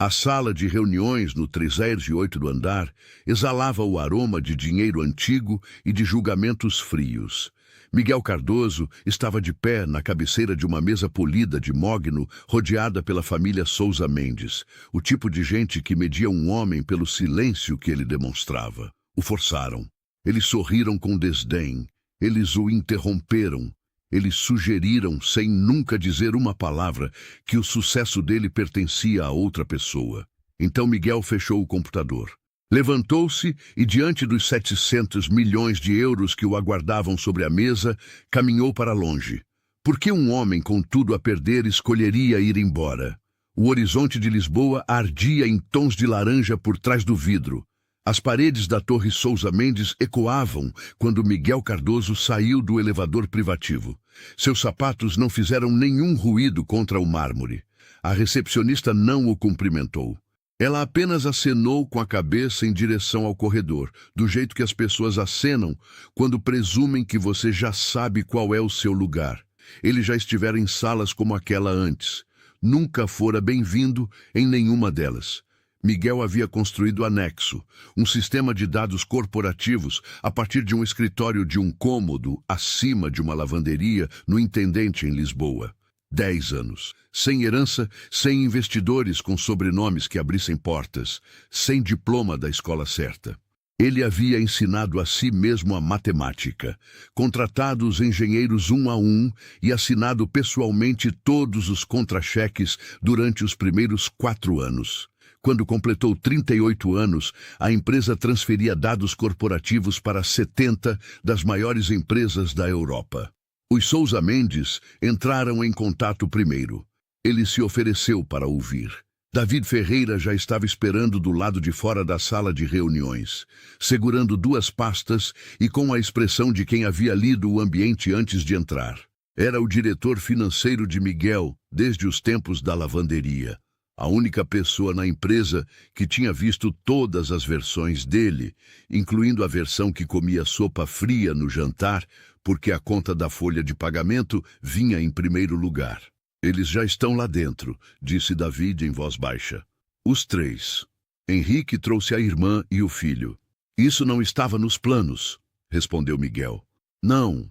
A sala de reuniões no 308º andar exalava o aroma de dinheiro antigo e de julgamentos frios. Miguel Cardoso estava de pé na cabeceira de uma mesa polida de mogno, rodeada pela família Sousa Mendes, o tipo de gente que media um homem pelo silêncio que ele demonstrava. O forçaram. Eles sorriram com desdém. Eles o interromperam. Eles sugeriram, sem nunca dizer uma palavra, que o sucesso dele pertencia a outra pessoa. Então Miguel fechou o computador. Levantou-se e, diante dos 700 milhões de euros que o aguardavam sobre a mesa, caminhou para longe. Por que um homem com tudo a perder escolheria ir embora? O horizonte de Lisboa ardia em tons de laranja por trás do vidro. As paredes da Torre Sousa Mendes ecoavam quando Miguel Cardoso saiu do elevador privativo. Seus sapatos não fizeram nenhum ruído contra o mármore. A recepcionista não o cumprimentou. Ela apenas acenou com a cabeça em direção ao corredor, do jeito que as pessoas acenam quando presumem que você já sabe qual é o seu lugar. Ele já estivera em salas como aquela antes. Nunca fora bem-vindo em nenhuma delas. Miguel havia construído Anexo, um sistema de dados corporativos a partir de um escritório de um cômodo acima de uma lavanderia no Intendente em Lisboa. 10 anos. Sem herança, sem investidores com sobrenomes que abrissem portas, sem diploma da escola certa. Ele havia ensinado a si mesmo a matemática, contratado os engenheiros um a um e assinado pessoalmente todos os contra-cheques durante os primeiros 4 anos. Quando completou 38 anos, a empresa transferia dados corporativos para 70 das maiores empresas da Europa. Os Sousa Mendes entraram em contato primeiro. Ele se ofereceu para ouvir. David Ferreira já estava esperando do lado de fora da sala de reuniões, segurando 2 pastas e com a expressão de quem havia lido o ambiente antes de entrar. Era o diretor financeiro de Miguel desde os tempos da lavanderia. A única pessoa na empresa que tinha visto todas as versões dele, incluindo a versão que comia sopa fria no jantar, porque a conta da folha de pagamento vinha em primeiro lugar. Eles já estão lá dentro, disse David em voz baixa. Os 3. Henrique trouxe a irmã e o filho. Isso não estava nos planos, respondeu Miguel. Não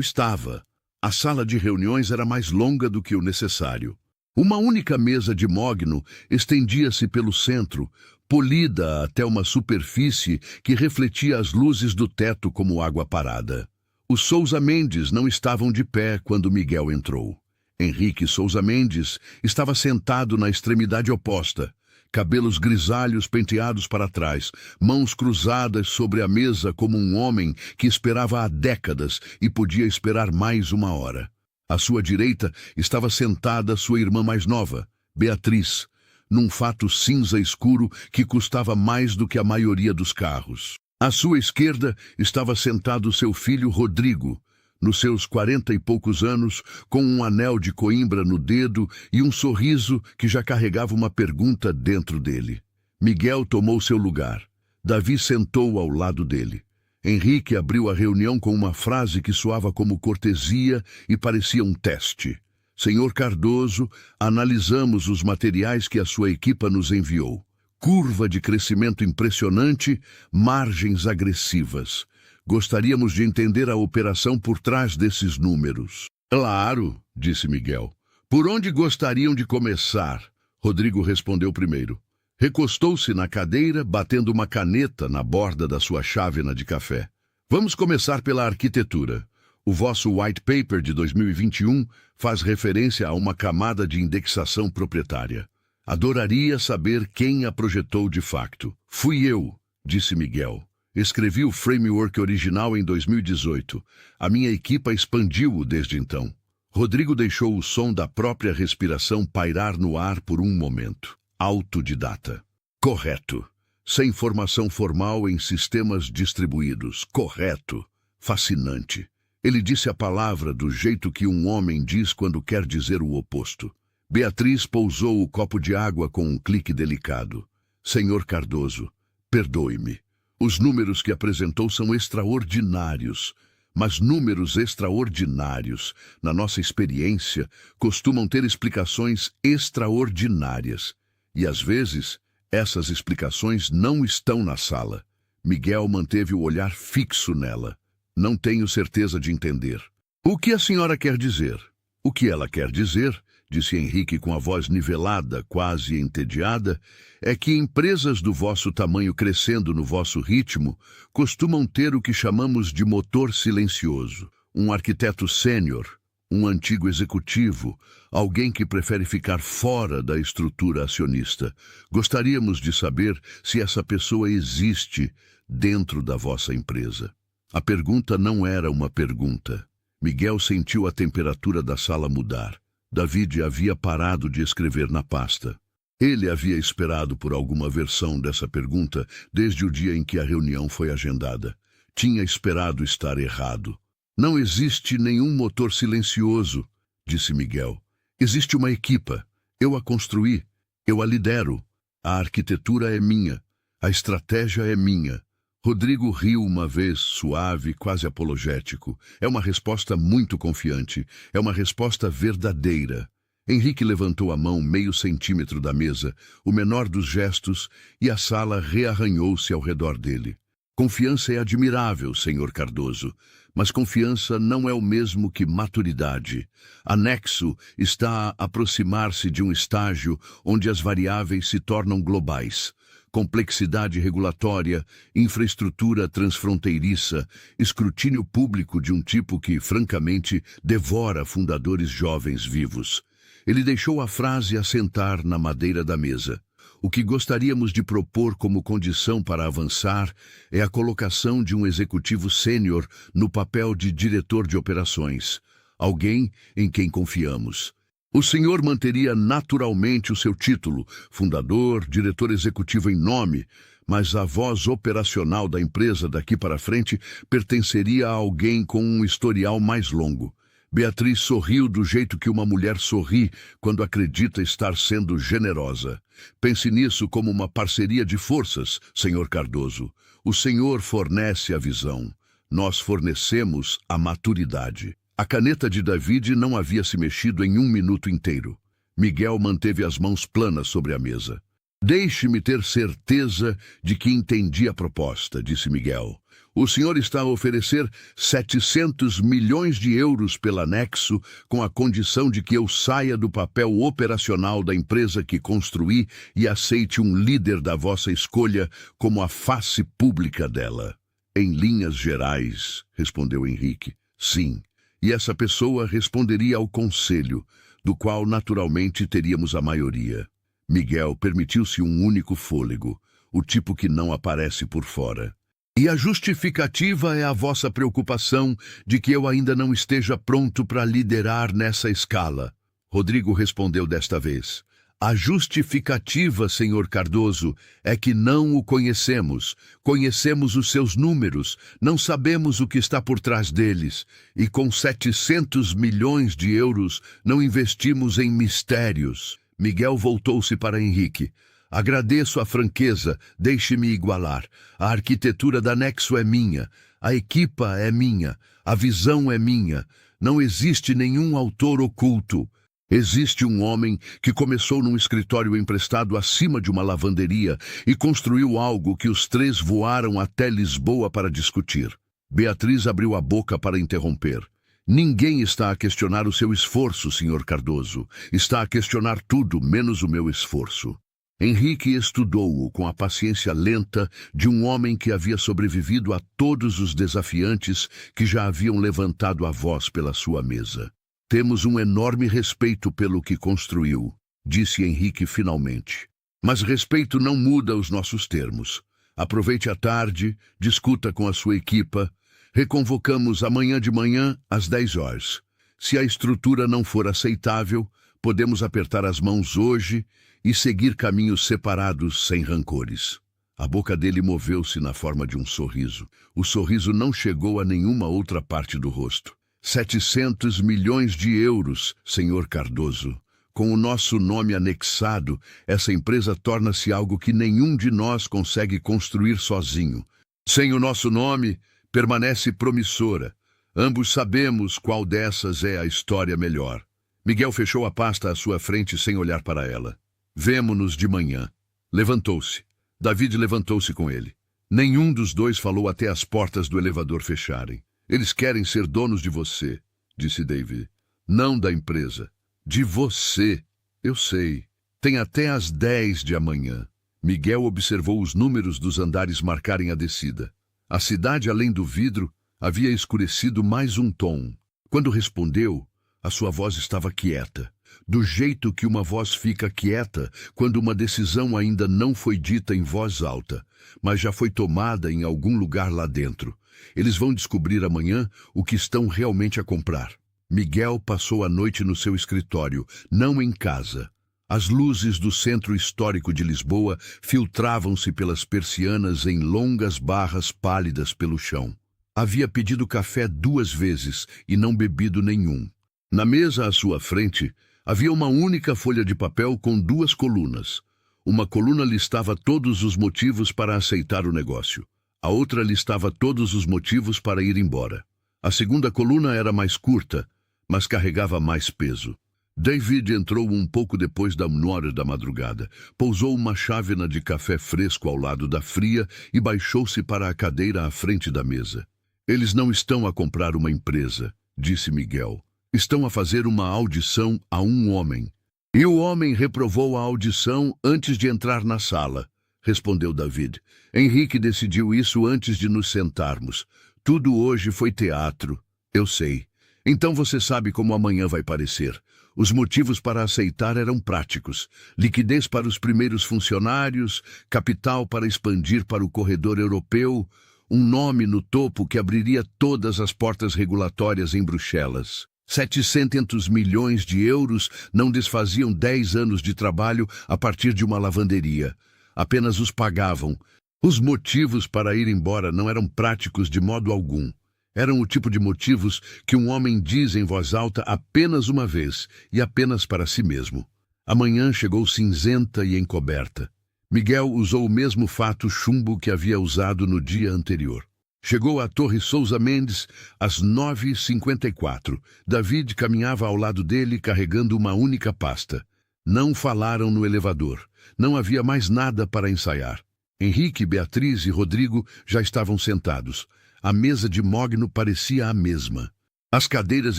estava. A sala de reuniões era mais longa do que o necessário. Uma única mesa de mogno estendia-se pelo centro, polida até uma superfície que refletia as luzes do teto como água parada. Os Sousa Mendes não estavam de pé quando Miguel entrou. Henrique Sousa Mendes estava sentado na extremidade oposta, cabelos grisalhos penteados para trás, mãos cruzadas sobre a mesa como um homem que esperava há décadas e podia esperar mais 1 hora. À sua direita estava sentada sua irmã mais nova, Beatriz, num fato cinza escuro que custava mais do que a maioria dos carros. À sua esquerda estava sentado seu filho Rodrigo, nos seus 40 e poucos anos, com um anel de coimbra no dedo e um sorriso que já carregava uma pergunta dentro dele. Miguel tomou seu lugar. Davi sentou ao lado dele. Henrique abriu a reunião com uma frase que soava como cortesia e parecia um teste. Senhor Cardoso, analisamos os materiais que a sua equipa nos enviou. Curva de crescimento impressionante, margens agressivas. Gostaríamos de entender a operação por trás desses números. Claro, disse Miguel. Por onde gostariam de começar? Rodrigo respondeu primeiro. Recostou-se na cadeira, batendo uma caneta na borda da sua chávena de café. Vamos começar pela arquitetura. O vosso white paper de 2021 faz referência a uma camada de indexação proprietária. Adoraria saber quem a projetou de facto. Fui eu, disse Miguel. Escrevi o framework original em 2018. A minha equipa expandiu-o desde então. Rodrigo deixou o som da própria respiração pairar no ar por um momento. Autodidata. Correto. Sem formação formal em sistemas distribuídos. Correto. Fascinante. Ele disse a palavra do jeito que um homem diz quando quer dizer o oposto. Beatriz pousou o copo de água com um clique delicado. Senhor Cardoso, perdoe-me. Os números que apresentou são extraordinários, mas números extraordinários, na nossa experiência, costumam ter explicações extraordinárias. E às vezes, essas explicações não estão na sala. Miguel manteve o olhar fixo nela. Não tenho certeza de entender. O que a senhora quer dizer? O que ela quer dizer, disse Henrique com a voz nivelada, quase entediada, é que empresas do vosso tamanho crescendo no vosso ritmo costumam ter o que chamamos de motor silencioso. Um arquiteto sênior, um antigo executivo, alguém que prefere ficar fora da estrutura acionista. Gostaríamos de saber se essa pessoa existe dentro da vossa empresa. A pergunta não era uma pergunta. Miguel sentiu a temperatura da sala mudar. David havia parado de escrever na pasta. Ele havia esperado por alguma versão dessa pergunta desde o dia em que a reunião foi agendada. Tinha esperado estar errado. Não existe nenhum motor silencioso, disse Miguel. Existe uma equipa. Eu a construí. Eu a lidero. A arquitetura é minha. A estratégia é minha. Rodrigo riu uma vez, suave, quase apologético. É uma resposta muito confiante. É uma resposta verdadeira. Henrique levantou a mão meio centímetro da mesa, o menor dos gestos, e a sala rearranhou-se ao redor dele. Confiança é admirável, senhor Cardoso, mas confiança não é o mesmo que maturidade. A Nexo está a aproximar-se de um estágio onde as variáveis se tornam globais. Complexidade regulatória, infraestrutura transfronteiriça, escrutínio público de um tipo que, francamente, devora fundadores jovens vivos. Ele deixou a frase assentar na madeira da mesa. O que gostaríamos de propor como condição para avançar é a colocação de um executivo sênior no papel de diretor de operações, alguém em quem confiamos. O senhor manteria naturalmente o seu título, fundador, diretor executivo em nome, mas a voz operacional da empresa daqui para frente pertenceria a alguém com um historial mais longo. Beatriz sorriu do jeito que uma mulher sorri quando acredita estar sendo generosa. Pense nisso como uma parceria de forças, senhor Cardoso. O senhor fornece a visão. Nós fornecemos a maturidade. A caneta de David não havia se mexido em 1 minuto inteiro. Miguel manteve as mãos planas sobre a mesa. Deixe-me ter certeza de que entendi a proposta, disse Miguel. O senhor está a oferecer 700 milhões de euros pela Nexo com a condição de que eu saia do papel operacional da empresa que construí e aceite um líder da vossa escolha como a face pública dela. Em linhas gerais, respondeu Henrique, sim. E essa pessoa responderia ao conselho, do qual naturalmente teríamos a maioria. Miguel permitiu-se um único fôlego, o tipo que não aparece por fora. E a justificativa é a vossa preocupação de que eu ainda não esteja pronto para liderar nessa escala. Rodrigo respondeu desta vez. A justificativa, senhor Cardoso, é que não o conhecemos. Conhecemos os seus números, não sabemos o que está por trás deles. E com 700 milhões de euros não investimos em mistérios. Miguel voltou-se para Henrique. Agradeço a franqueza, deixe-me igualar. A arquitetura da Nexo é minha, a equipa é minha, a visão é minha. Não existe nenhum autor oculto. Existe um homem que começou num escritório emprestado acima de uma lavanderia e construiu algo que os três voaram até Lisboa para discutir. Beatriz abriu a boca para interromper. Ninguém está a questionar o seu esforço, senhor Cardoso. Está a questionar tudo, menos o meu esforço. Henrique estudou-o com a paciência lenta de um homem que havia sobrevivido a todos os desafiantes que já haviam levantado a voz pela sua mesa. Temos um enorme respeito pelo que construiu, disse Henrique finalmente. Mas respeito não muda os nossos termos. Aproveite a tarde, discuta com a sua equipa. Reconvocamos amanhã de manhã às 10 horas. Se a estrutura não for aceitável, podemos apertar as mãos hoje e seguir caminhos separados sem rancores. A boca dele moveu-se na forma de um sorriso. O sorriso não chegou a nenhuma outra parte do rosto. 700 milhões de euros, senhor Cardoso. Com o nosso nome anexado, essa empresa torna-se algo que nenhum de nós consegue construir sozinho. Sem o nosso nome, permanece promissora. Ambos sabemos qual dessas é a história melhor. Miguel fechou a pasta à sua frente sem olhar para ela. Vemo-nos de manhã. Levantou-se. David levantou-se com ele. Nenhum dos dois falou até as portas do elevador fecharem. Eles querem ser donos de você, disse David. Não da empresa. De você. Eu sei. Tem até às 10 de amanhã. Miguel observou os números dos andares marcarem a descida. A cidade, além do vidro, havia escurecido mais um tom. Quando respondeu, a sua voz estava quieta. Do jeito que uma voz fica quieta quando uma decisão ainda não foi dita em voz alta, mas já foi tomada em algum lugar lá dentro. Eles vão descobrir amanhã o que estão realmente a comprar. Miguel passou a noite no seu escritório, não em casa. As luzes do centro histórico de Lisboa filtravam-se pelas persianas em longas barras pálidas pelo chão. Havia pedido café 2 vezes e não bebido nenhum. Na mesa à sua frente, havia uma única folha de papel com 2 colunas. Uma coluna listava todos os motivos para aceitar o negócio. A outra listava todos os motivos para ir embora. A segunda coluna era mais curta, mas carregava mais peso. David entrou um pouco depois da 1h da madrugada, pousou uma chávena de café fresco ao lado da fria e baixou-se para a cadeira à frente da mesa. Eles não estão a comprar uma empresa, disse Miguel. Estão a fazer uma audição a um homem. E o homem reprovou a audição antes de entrar na sala, respondeu David. Henrique decidiu isso antes de nos sentarmos. Tudo hoje foi teatro. Eu sei. Então você sabe como amanhã vai parecer. Os motivos para aceitar eram práticos. Liquidez para os primeiros funcionários, capital para expandir para o corredor europeu, um nome no topo que abriria todas as portas regulatórias em Bruxelas. 700 milhões de euros não desfaziam 10 anos de trabalho a partir de uma lavanderia. Apenas os pagavam. Os motivos para ir embora não eram práticos de modo algum. Eram o tipo de motivos que um homem diz em voz alta apenas uma vez e apenas para si mesmo. A manhã chegou cinzenta e encoberta. Miguel usou o mesmo fato chumbo que havia usado no dia anterior. Chegou à Torre Sousa Mendes às 9h54. David caminhava ao lado dele carregando uma única pasta. Não falaram no elevador. Não havia mais nada para ensaiar. Henrique, Beatriz e Rodrigo já estavam sentados. A mesa de mogno parecia a mesma. As cadeiras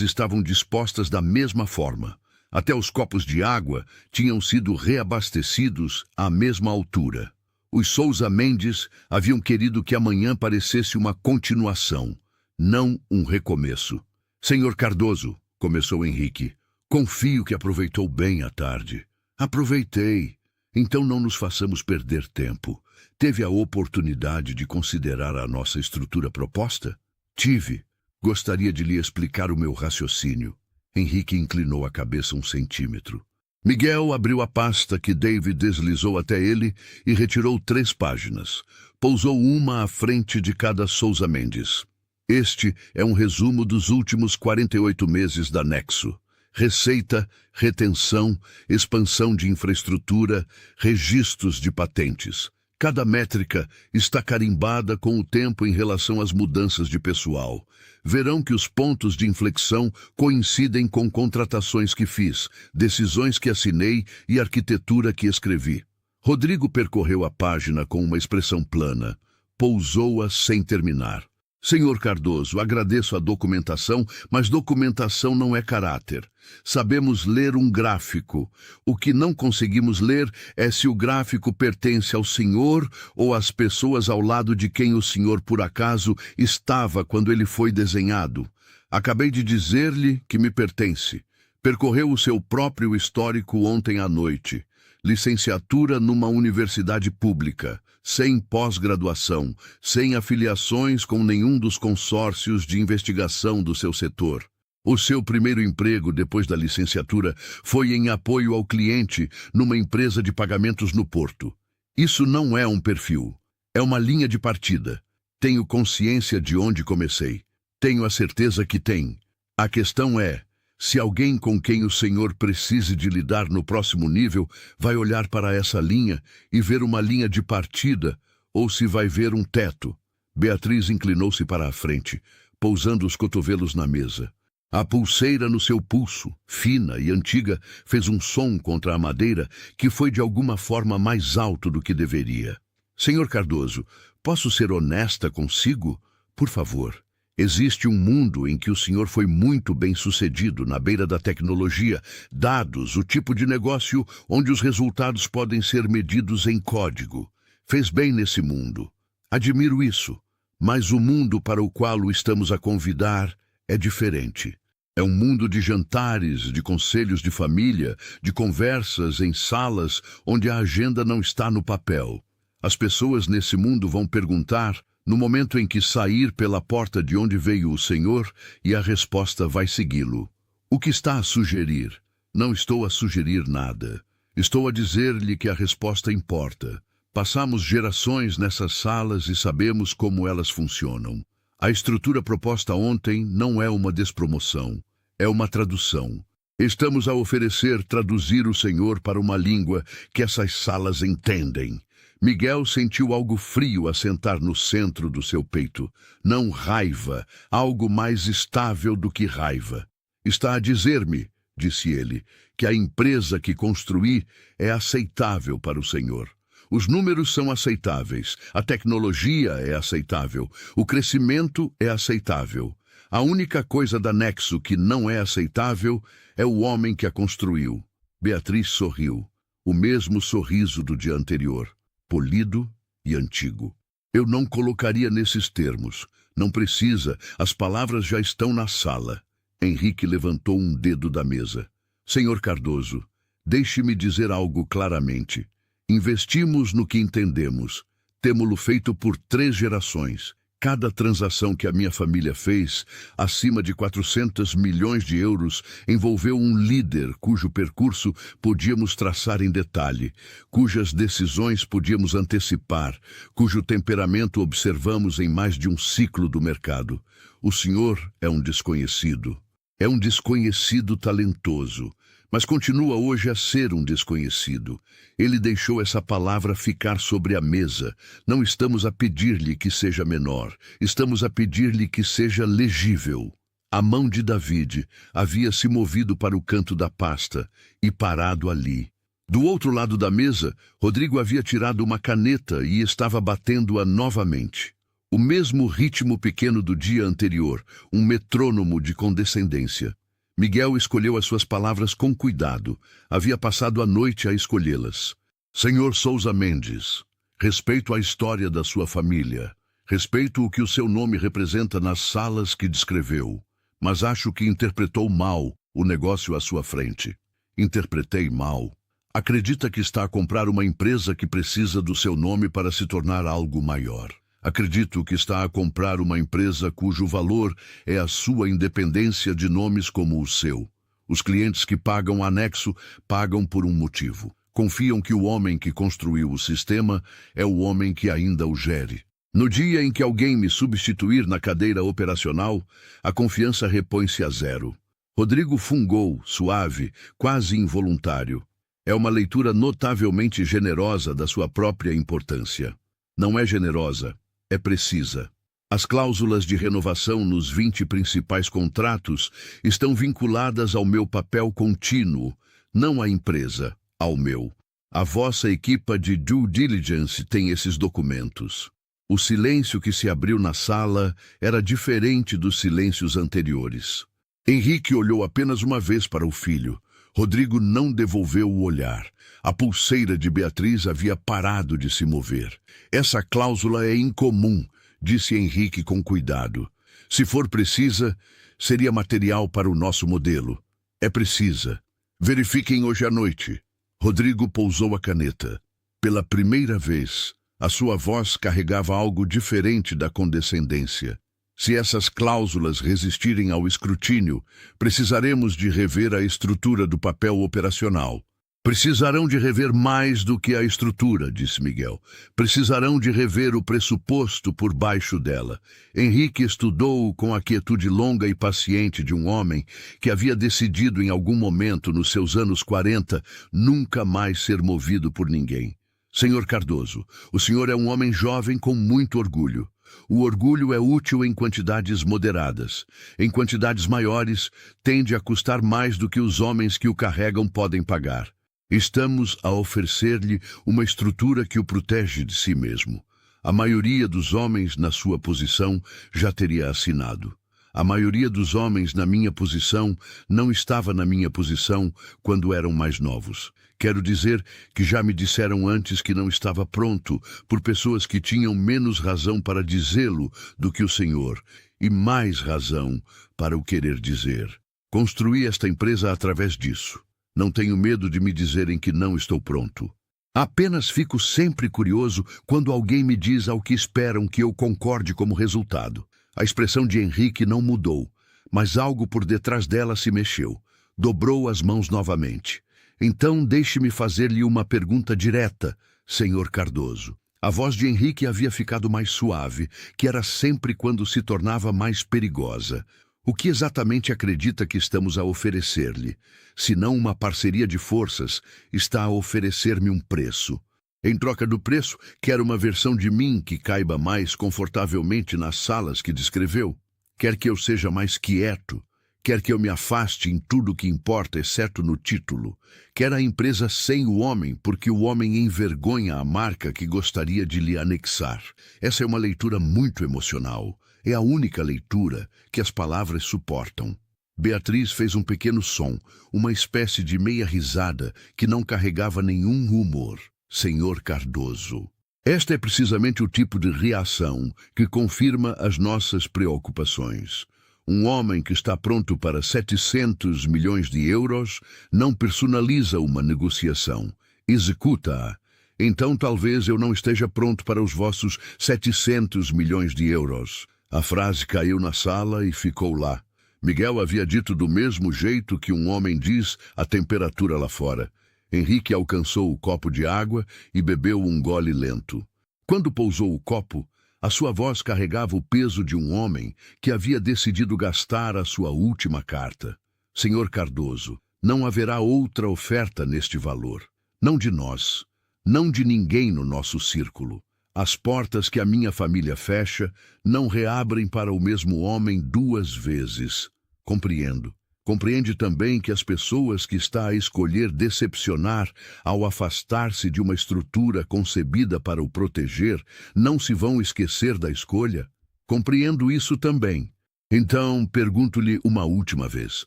estavam dispostas da mesma forma. Até os copos de água tinham sido reabastecidos à mesma altura. Os Sousa Mendes haviam querido que amanhã parecesse uma continuação, não um recomeço. Senhor Cardoso, começou Henrique, confio que aproveitou bem a tarde. Aproveitei. Então não nos façamos perder tempo. Teve a oportunidade de considerar a nossa estrutura proposta? Tive. Gostaria de lhe explicar o meu raciocínio. Henrique inclinou a cabeça 1 centímetro. Miguel abriu a pasta que David deslizou até ele e retirou 3 páginas. Pousou uma à frente de cada Sousa Mendes. Este é um resumo dos últimos 48 meses da Nexo. Receita, retenção, expansão de infraestrutura, registros de patentes. Cada métrica está carimbada com o tempo em relação às mudanças de pessoal. Verão que os pontos de inflexão coincidem com contratações que fiz, decisões que assinei e arquitetura que escrevi. Rodrigo percorreu a página com uma expressão plana. Pousou-a sem terminar. Senhor Cardoso, agradeço a documentação, mas documentação não é caráter. Sabemos ler um gráfico. O que não conseguimos ler é se o gráfico pertence ao senhor ou às pessoas ao lado de quem o senhor, por acaso, estava quando ele foi desenhado. Acabei de dizer-lhe que me pertence. Percorreu o seu próprio histórico ontem à noite. Licenciatura numa universidade pública, sem pós-graduação, sem afiliações com nenhum dos consórcios de investigação do seu setor. O seu primeiro emprego depois da licenciatura foi em apoio ao cliente numa empresa de pagamentos no Porto. Isso não é um perfil, é uma linha de partida. Tenho consciência de onde comecei. Tenho a certeza que tem. A questão é, se alguém com quem o senhor precise de lidar no próximo nível vai olhar para essa linha e ver uma linha de partida, ou se vai ver um teto. Beatriz inclinou-se para a frente, pousando os cotovelos na mesa. A pulseira no seu pulso, fina e antiga, fez um som contra a madeira que foi de alguma forma mais alto do que deveria. Senhor Cardoso, posso ser honesta consigo? Por favor. Existe um mundo em que o senhor foi muito bem-sucedido na beira da tecnologia, dados, o tipo de negócio onde os resultados podem ser medidos em código. Fez bem nesse mundo. Admiro isso, mas o mundo para o qual o estamos a convidar é diferente. É um mundo de jantares, de conselhos de família, de conversas em salas onde a agenda não está no papel. As pessoas nesse mundo vão perguntar no momento em que sair pela porta de onde veio o Senhor, e a resposta vai segui-lo. O que está a sugerir? Não estou a sugerir nada. Estou a dizer-lhe que a resposta importa. Passamos gerações nessas salas e sabemos como elas funcionam. A estrutura proposta ontem não é uma despromoção, é uma tradução. Estamos a oferecer traduzir o Senhor para uma língua que essas salas entendem. Miguel sentiu algo frio assentar no centro do seu peito. Não raiva, algo mais estável do que raiva. Está a dizer-me, disse ele, que a empresa que construí é aceitável para o Senhor. Os números são aceitáveis, a tecnologia é aceitável, o crescimento é aceitável. A única coisa da Nexo que não é aceitável é o homem que a construiu. Beatriz sorriu, o mesmo sorriso do dia anterior. Polido e antigo. Eu não colocaria nesses termos. Não precisa, as palavras já estão na sala. Henrique levantou um dedo da mesa. Senhor Cardoso, deixe-me dizer algo claramente. Investimos no que entendemos. Temo-lo feito por 3 gerações. Cada transação que a minha família fez, acima de 400 milhões de euros, envolveu um líder cujo percurso podíamos traçar em detalhe, cujas decisões podíamos antecipar, cujo temperamento observamos em mais de um ciclo do mercado. O senhor é um desconhecido. É um desconhecido talentoso, mas continua hoje a ser um desconhecido. Ele deixou essa palavra ficar sobre a mesa. Não estamos a pedir-lhe que seja menor, estamos a pedir-lhe que seja legível. A mão de David havia se movido para o canto da pasta e parado ali. Do outro lado da mesa, Rodrigo havia tirado uma caneta e estava batendo-a novamente. O mesmo ritmo pequeno do dia anterior, um metrônomo de condescendência. Miguel escolheu as suas palavras com cuidado. Havia passado a noite a escolhê-las. Senhor Sousa Mendes, respeito a história da sua família. Respeito o que o seu nome representa nas salas que descreveu. Mas acho que interpretou mal o negócio à sua frente. Interpretei mal. Acredita que está a comprar uma empresa que precisa do seu nome para se tornar algo maior. Acredito que está a comprar uma empresa cujo valor é a sua independência de nomes como o seu. Os clientes que pagam anexo pagam por um motivo. Confiam que o homem que construiu o sistema é o homem que ainda o gere. No dia em que alguém me substituir na cadeira operacional, a confiança repõe-se a 0. Rodrigo fungou, suave, quase involuntário. É uma leitura notavelmente generosa da sua própria importância. Não é generosa. É precisa. As cláusulas de renovação nos 20 principais contratos estão vinculadas ao meu papel contínuo, não à empresa, ao meu. A vossa equipa de due diligence tem esses documentos. O silêncio que se abriu na sala era diferente dos silêncios anteriores. Henrique olhou apenas uma vez para o filho. Rodrigo não devolveu o olhar. A pulseira de Beatriz havia parado de se mover. Essa cláusula é incomum, disse Henrique com cuidado. Se for precisa, seria material para o nosso modelo. É precisa. Verifiquem hoje à noite. Rodrigo pousou a caneta. Pela primeira vez, a sua voz carregava algo diferente da condescendência. Se essas cláusulas resistirem ao escrutínio, precisaremos de rever a estrutura do papel operacional. Precisarão de rever mais do que a estrutura, disse Miguel. Precisarão de rever o pressuposto por baixo dela. Henrique estudou-o com a quietude longa e paciente de um homem que havia decidido em algum momento nos seus anos 40 nunca mais ser movido por ninguém. Senhor Cardoso, o senhor é um homem jovem com muito orgulho. O orgulho é útil em quantidades moderadas. Em quantidades maiores, tende a custar mais do que os homens que o carregam podem pagar. Estamos a oferecer-lhe uma estrutura que o protege de si mesmo. A maioria dos homens na sua posição já teria assinado. A maioria dos homens na minha posição não estava na minha posição quando eram mais novos. Quero dizer que já me disseram antes que não estava pronto por pessoas que tinham menos razão para dizê-lo do que o Senhor e mais razão para o querer dizer. Construí esta empresa através disso. Não tenho medo de me dizerem que não estou pronto. Apenas fico sempre curioso quando alguém me diz ao que esperam que eu concorde como resultado. A expressão de Henrique não mudou, mas algo por detrás dela se mexeu. Dobrou as mãos novamente. Então deixe-me fazer-lhe uma pergunta direta, Senhor Cardoso. A voz de Henrique havia ficado mais suave, que era sempre quando se tornava mais perigosa. O que exatamente acredita que estamos a oferecer-lhe? Se não uma parceria de forças, está a oferecer-me um preço. Em troca do preço, quer uma versão de mim que caiba mais confortavelmente nas salas que descreveu. Quer que eu seja mais quieto. Quer que eu me afaste em tudo o que importa, exceto no título. Quer a empresa sem o homem, porque o homem envergonha a marca que gostaria de lhe anexar. Essa é uma leitura muito emocional. É a única leitura que as palavras suportam. Beatriz fez um pequeno som, uma espécie de meia risada que não carregava nenhum humor. Senhor Cardoso. Esta é precisamente o tipo de reação que confirma as nossas preocupações. Um homem que está pronto para 700 milhões de euros não personaliza uma negociação, executa-a. Então talvez eu não esteja pronto para os vossos 700 milhões de euros. A frase caiu na sala e ficou lá. Miguel havia dito do mesmo jeito que um homem diz a temperatura lá fora. Henrique alcançou o copo de água e bebeu um gole lento. Quando pousou o copo, a sua voz carregava o peso de um homem que havia decidido gastar a sua última carta. Senhor Cardoso, não haverá outra oferta neste valor. Não de nós, não de ninguém no nosso círculo. As portas que a minha família fecha não reabrem para o mesmo homem 2 vezes. Compreendo. Compreende também que as pessoas que está a escolher decepcionar ao afastar-se de uma estrutura concebida para o proteger não se vão esquecer da escolha? Compreendo isso também. Então, pergunto-lhe uma última vez.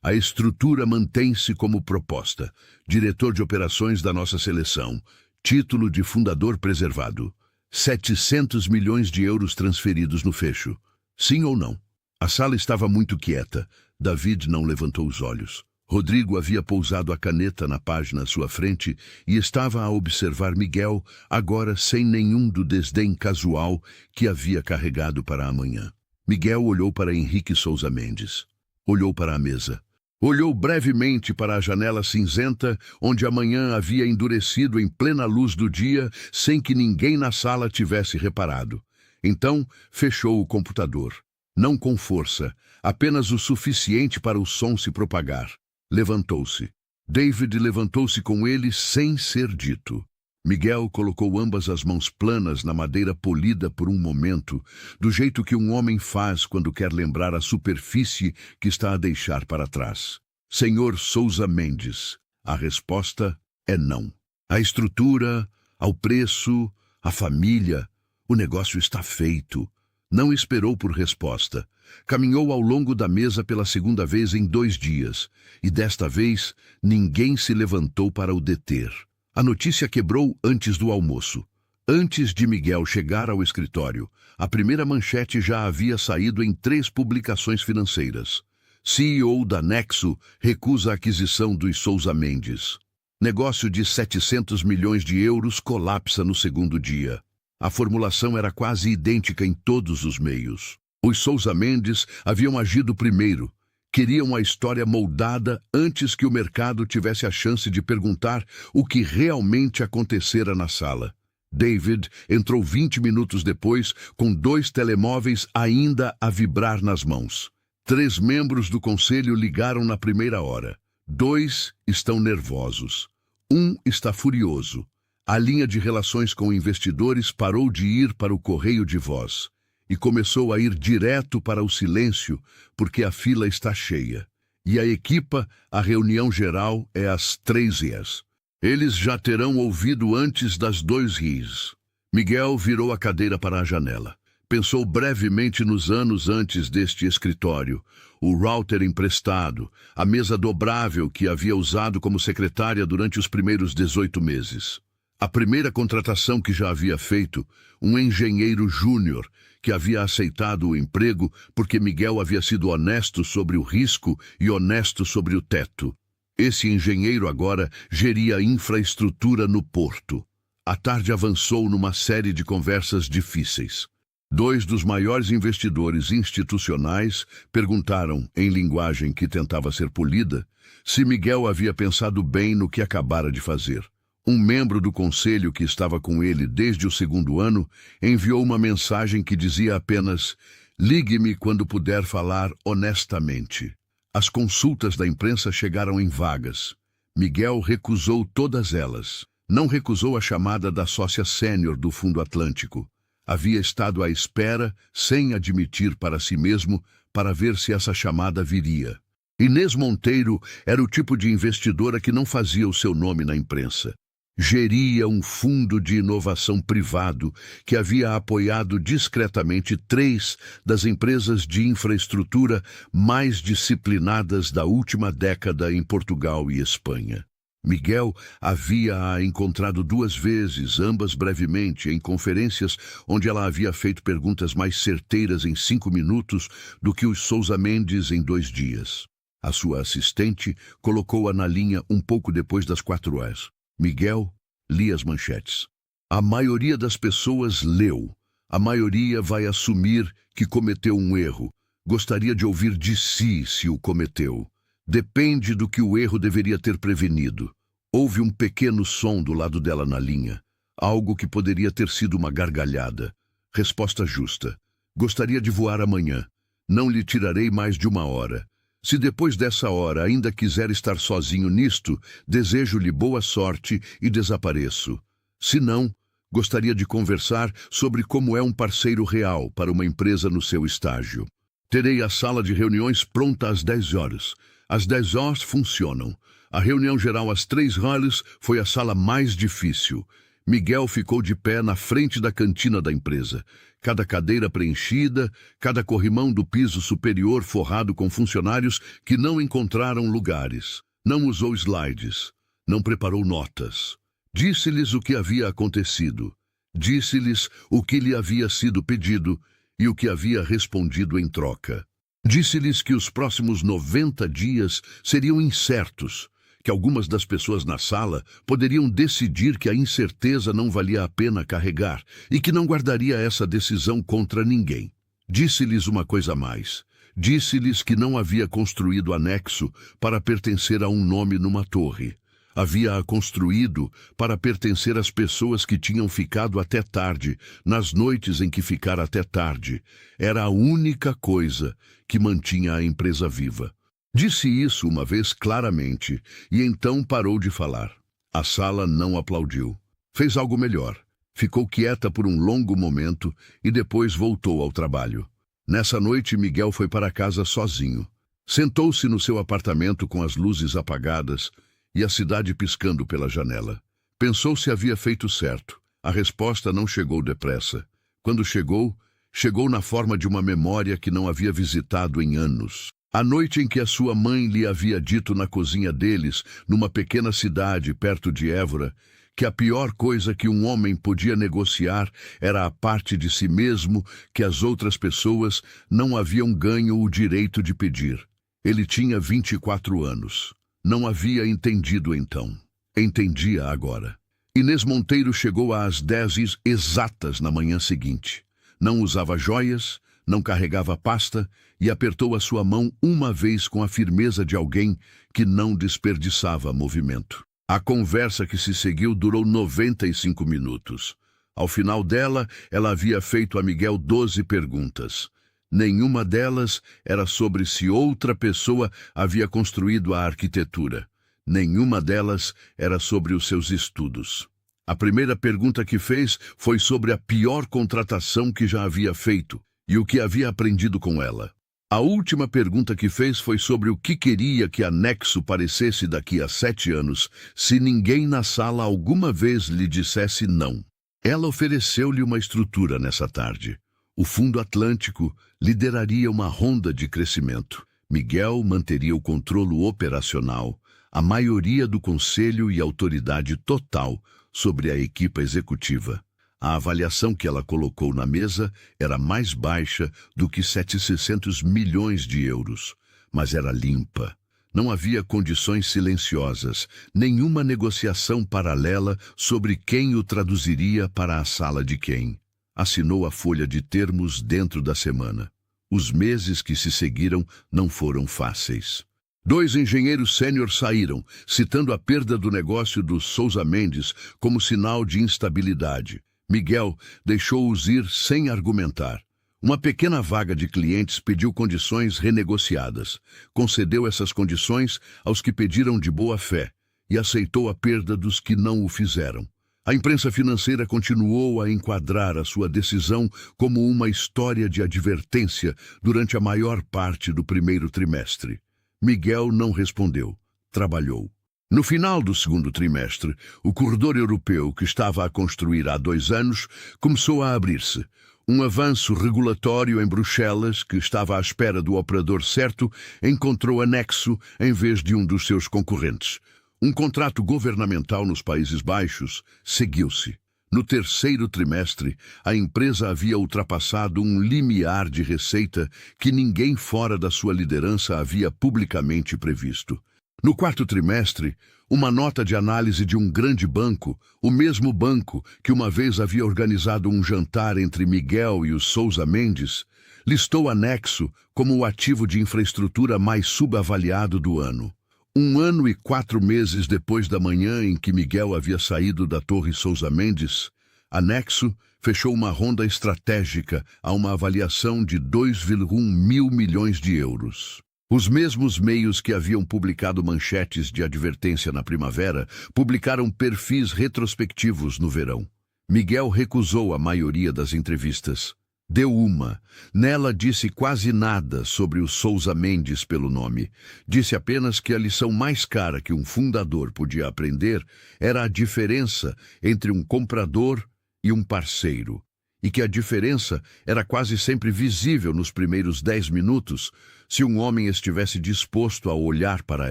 A estrutura mantém-se como proposta. Diretor de operações da nossa seleção. Título de fundador preservado. 700 milhões de euros transferidos no fecho. Sim ou não? A sala estava muito quieta. David não levantou os olhos. Rodrigo havia pousado a caneta na página à sua frente e estava a observar Miguel, agora sem nenhum do desdém casual que havia carregado para amanhã. Miguel olhou para Henrique Souza Mendes. Olhou para a mesa. Olhou brevemente para a janela cinzenta, onde a manhã havia endurecido em plena luz do dia, sem que ninguém na sala tivesse reparado. Então, fechou o computador. Não com força, apenas o suficiente para o som se propagar. Levantou-se. David levantou-se com ele sem ser dito. Miguel colocou ambas as mãos planas na madeira polida por um momento, do jeito que um homem faz quando quer lembrar a superfície que está a deixar para trás. Senhor Souza Mendes, a resposta é não. A estrutura, ao preço, a família, o negócio está feito. Não esperou por resposta. Caminhou ao longo da mesa pela segunda vez em 2 dias, e desta vez ninguém se levantou para o deter. A notícia quebrou antes do almoço. Antes de Miguel chegar ao escritório, a primeira manchete já havia saído em 3 publicações financeiras. CEO da Nexo recusa a aquisição dos Souza Mendes. Negócio de 700 milhões de euros colapsa no segundo dia. A formulação era quase idêntica em todos os meios. Os Souza Mendes haviam agido primeiro. Queriam a história moldada antes que o mercado tivesse a chance de perguntar o que realmente acontecera na sala. David entrou 20 minutos depois, com 2 telemóveis ainda a vibrar nas mãos. 3 membros do conselho ligaram na primeira hora. 2 estão nervosos. 1 está furioso. A linha de relações com investidores parou de ir para o correio de voz. e começou a ir direto para o silêncio, porque a fila está cheia. E a equipa, a reunião geral é às 3h. Eles já terão ouvido antes das 2h. Miguel virou a cadeira para a janela. Pensou brevemente nos anos antes deste escritório, o router emprestado, a mesa dobrável que havia usado como secretária durante os primeiros 18 meses. A primeira contratação que já havia feito, um engenheiro júnior que havia aceitado o emprego porque Miguel havia sido honesto sobre o risco e honesto sobre o teto. Esse engenheiro agora geria a infraestrutura no porto. A tarde avançou numa série de conversas difíceis. 2 dos maiores investidores institucionais perguntaram, em linguagem que tentava ser polida, se Miguel havia pensado bem no que acabara de fazer. Um membro do conselho que estava com ele desde o 2º ano enviou uma mensagem que dizia apenas: "Ligue-me quando puder falar honestamente." As consultas da imprensa chegaram em vagas. Miguel recusou todas elas. Não recusou a chamada da sócia sênior do Fundo Atlântico. Havia estado à espera, sem admitir para si mesmo, para ver se essa chamada viria. Inês Monteiro era o tipo de investidora que não fazia o seu nome na imprensa. Geria um fundo de inovação privado que havia apoiado discretamente 3 das empresas de infraestrutura mais disciplinadas da última década em Portugal e Espanha. Miguel havia-a encontrado 2 vezes, ambas brevemente, em conferências onde ela havia feito perguntas mais certeiras em 5 minutos do que os Sousa Mendes em 2 dias. A sua assistente colocou-a na linha um pouco depois das 4h. Miguel lia as manchetes. A maioria das pessoas leu. A maioria vai assumir que cometeu um erro. Gostaria de ouvir de si se o cometeu. Depende do que o erro deveria ter prevenido. Houve um pequeno som do lado dela na linha. Algo que poderia ter sido uma gargalhada. Resposta justa. Gostaria de voar amanhã. Não lhe tirarei mais de 1 hora. Se depois dessa hora ainda quiser estar sozinho nisto, desejo-lhe boa sorte e desapareço. Se não, gostaria de conversar sobre como é um parceiro real para uma empresa no seu estágio. Terei a sala de reuniões pronta às 10h. Às 10h funcionam. A reunião geral às 3h foi a sala mais difícil. Miguel ficou de pé na frente da cantina da empresa. Cada cadeira preenchida, cada corrimão do piso superior forrado com funcionários que não encontraram lugares. Não usou slides. Não preparou notas. Disse-lhes o que havia acontecido. Disse-lhes o que lhe havia sido pedido e o que havia respondido em troca. Disse-lhes que os próximos 90 dias seriam incertos, que algumas das pessoas na sala poderiam decidir que a incerteza não valia a pena carregar e que não guardaria essa decisão contra ninguém. Disse-lhes uma coisa a mais. Disse-lhes que não havia construído anexo para pertencer a um nome numa torre. Havia-a construído para pertencer às pessoas que tinham ficado até tarde, nas noites em que ficara até tarde. Era a única coisa que mantinha a empresa viva. Disse isso uma vez claramente, e então parou de falar. A sala não aplaudiu. Fez algo melhor. Ficou quieta por um longo momento e depois voltou ao trabalho. Nessa noite, Miguel foi para casa sozinho. Sentou-se no seu apartamento com as luzes apagadas e a cidade piscando pela janela. Pensou se havia feito certo. A resposta não chegou depressa. Quando chegou, chegou na forma de uma memória que não havia visitado em anos. A noite em que a sua mãe lhe havia dito na cozinha deles, numa pequena cidade perto de Évora, que a pior coisa que um homem podia negociar era a parte de si mesmo que as outras pessoas não haviam ganho o direito de pedir. Ele tinha 24 anos. Não havia entendido então. Entendia agora. Inês Monteiro chegou às 10 exatas na manhã seguinte. Não usava joias, não carregava pasta e apertou a sua mão uma vez com a firmeza de alguém que não desperdiçava movimento. A conversa que se seguiu durou 95 minutos. Ao final dela, ela havia feito a Miguel 12 perguntas. Nenhuma delas era sobre se outra pessoa havia construído a arquitetura. Nenhuma delas era sobre os seus estudos. A primeira pergunta que fez foi sobre a pior contratação que já havia feito. e o que havia aprendido com ela. A última pergunta que fez foi sobre o que queria que a Nexo parecesse daqui a 7 anos, se ninguém na sala alguma vez lhe dissesse não. Ela ofereceu-lhe uma estrutura nessa tarde. O Fundo Atlântico lideraria uma ronda de crescimento. Miguel manteria o controle operacional, a maioria do conselho e autoridade total sobre a equipa executiva. A avaliação que ela colocou na mesa era mais baixa do que 700 milhões de euros, mas era limpa. Não havia condições silenciosas, nenhuma negociação paralela sobre quem o traduziria para a sala de quem. Assinou a folha de termos dentro da semana. Os meses que se seguiram não foram fáceis. 2 engenheiros sênior saíram, citando a perda do negócio dos Sousa Mendes como sinal de instabilidade. Miguel deixou-os ir sem argumentar. Uma pequena vaga de clientes pediu condições renegociadas. Concedeu essas condições aos que pediram de boa fé e aceitou a perda dos que não o fizeram. A imprensa financeira continuou a enquadrar a sua decisão como uma história de advertência durante a maior parte do primeiro trimestre. Miguel não respondeu. Trabalhou. No final do segundo trimestre, o corredor europeu que estava a construir há 2 anos começou a abrir-se. Um avanço regulatório em Bruxelas, que estava à espera do operador certo, encontrou anexo em vez de um dos seus concorrentes. Um contrato governamental nos Países Baixos seguiu-se. No terceiro trimestre, a empresa havia ultrapassado um limiar de receita que ninguém fora da sua liderança havia publicamente previsto. No quarto trimestre, uma nota de análise de um grande banco, o mesmo banco que uma vez havia organizado um jantar entre Miguel e os Sousa Mendes, listou a Nexo como o ativo de infraestrutura mais subavaliado do ano. 1 ano e 4 meses depois da manhã em que Miguel havia saído da Torre Sousa Mendes, a Nexo fechou uma ronda estratégica a uma avaliação de 2,1 mil milhões de euros. Os mesmos meios que haviam publicado manchetes de advertência na primavera publicaram perfis retrospectivos no verão. Miguel recusou a maioria das entrevistas. Deu uma. Nela disse quase nada sobre o Sousa Mendes pelo nome. Disse apenas que a lição mais cara que um fundador podia aprender era a diferença entre um comprador e um parceiro, e que a diferença era quase sempre visível nos primeiros 10 minutos se um homem estivesse disposto a olhar para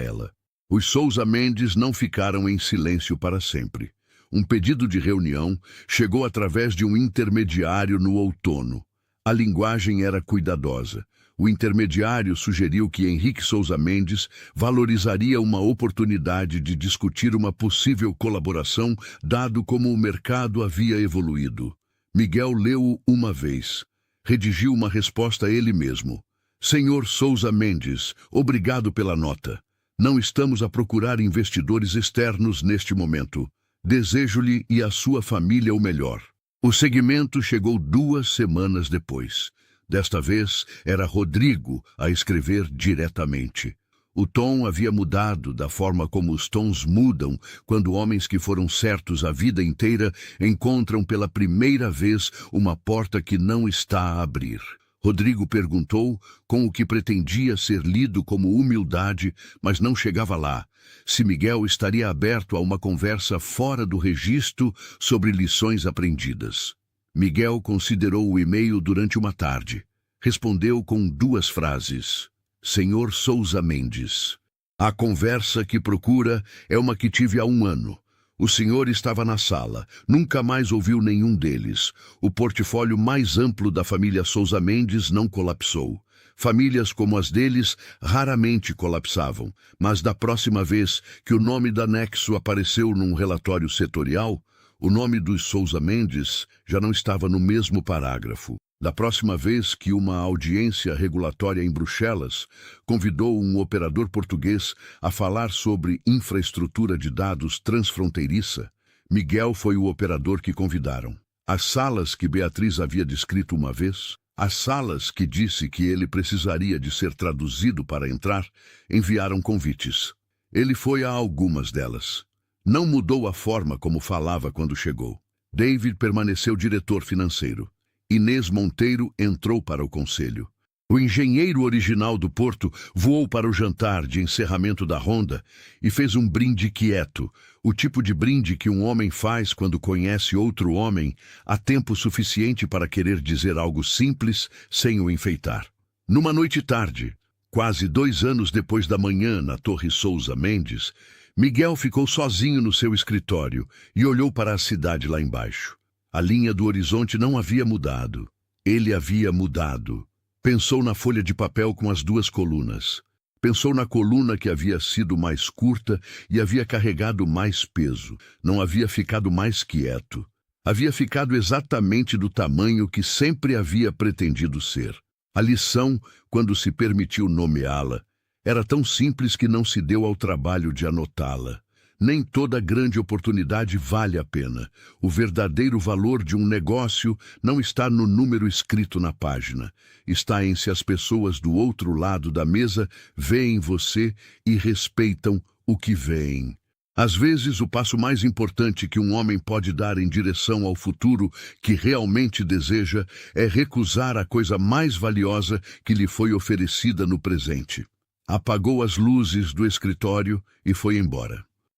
ela. Os Sousa Mendes não ficaram em silêncio para sempre. Um pedido de reunião chegou através de um intermediário no outono. A linguagem era cuidadosa. O intermediário sugeriu que Henrique Sousa Mendes valorizaria uma oportunidade de discutir uma possível colaboração, dado como o mercado havia evoluído. Miguel leu-o uma vez. Redigiu uma resposta a ele mesmo. Senhor Sousa Mendes, obrigado pela nota. Não estamos a procurar investidores externos neste momento. Desejo-lhe e à sua família o melhor. O seguimento chegou 2 semanas depois. Desta vez, era Rodrigo a escrever diretamente. O tom havia mudado da forma como os tons mudam quando homens que foram certos a vida inteira encontram pela primeira vez uma porta que não está a abrir. Rodrigo perguntou, com o que pretendia ser lido como humildade, mas não chegava lá, se Miguel estaria aberto a uma conversa fora do registro sobre lições aprendidas. Miguel considerou o e-mail durante uma tarde. Respondeu com 2 frases. Senhor Sousa Mendes, a conversa que procura é uma que tive há 1 ano. O senhor estava na sala, nunca mais ouviu nenhum deles. O portfólio mais amplo da família Sousa Mendes não colapsou. Famílias como as deles raramente colapsavam, mas da próxima vez que o nome da Nexo apareceu num relatório setorial, o nome dos Sousa Mendes já não estava no mesmo parágrafo. Da próxima vez que uma audiência regulatória em Bruxelas convidou um operador português a falar sobre infraestrutura de dados transfronteiriça, Miguel foi o operador que convidaram. As salas que Beatriz havia descrito uma vez, as salas que disse que ele precisaria de ser traduzido para entrar, enviaram convites. Ele foi a algumas delas. Não mudou a forma como falava quando chegou. David permaneceu diretor financeiro. Inês Monteiro entrou para o conselho. O engenheiro original do Porto voou para o jantar de encerramento da ronda e fez um brinde quieto, o tipo de brinde que um homem faz quando conhece outro homem há tempo suficiente para querer dizer algo simples sem o enfeitar. Numa noite tarde, quase 2 anos depois da manhã na Torre Sousa Mendes, Miguel ficou sozinho no seu escritório e olhou para a cidade lá embaixo. A linha do horizonte não havia mudado. Ele havia mudado. Pensou na folha de papel com as 2 colunas. Pensou na coluna que havia sido mais curta e havia carregado mais peso. Não havia ficado mais quieto. Havia ficado exatamente do tamanho que sempre havia pretendido ser. A lição, quando se permitiu nomeá-la, era tão simples que não se deu ao trabalho de anotá-la. Nem toda grande oportunidade vale a pena. O verdadeiro valor de um negócio não está no número escrito na página. Está em se as pessoas do outro lado da mesa veem você e respeitam o que veem. Às vezes, o passo mais importante que um homem pode dar em direção ao futuro que realmente deseja é recusar a coisa mais valiosa que lhe foi oferecida no presente. Apagou as luzes do escritório e foi embora.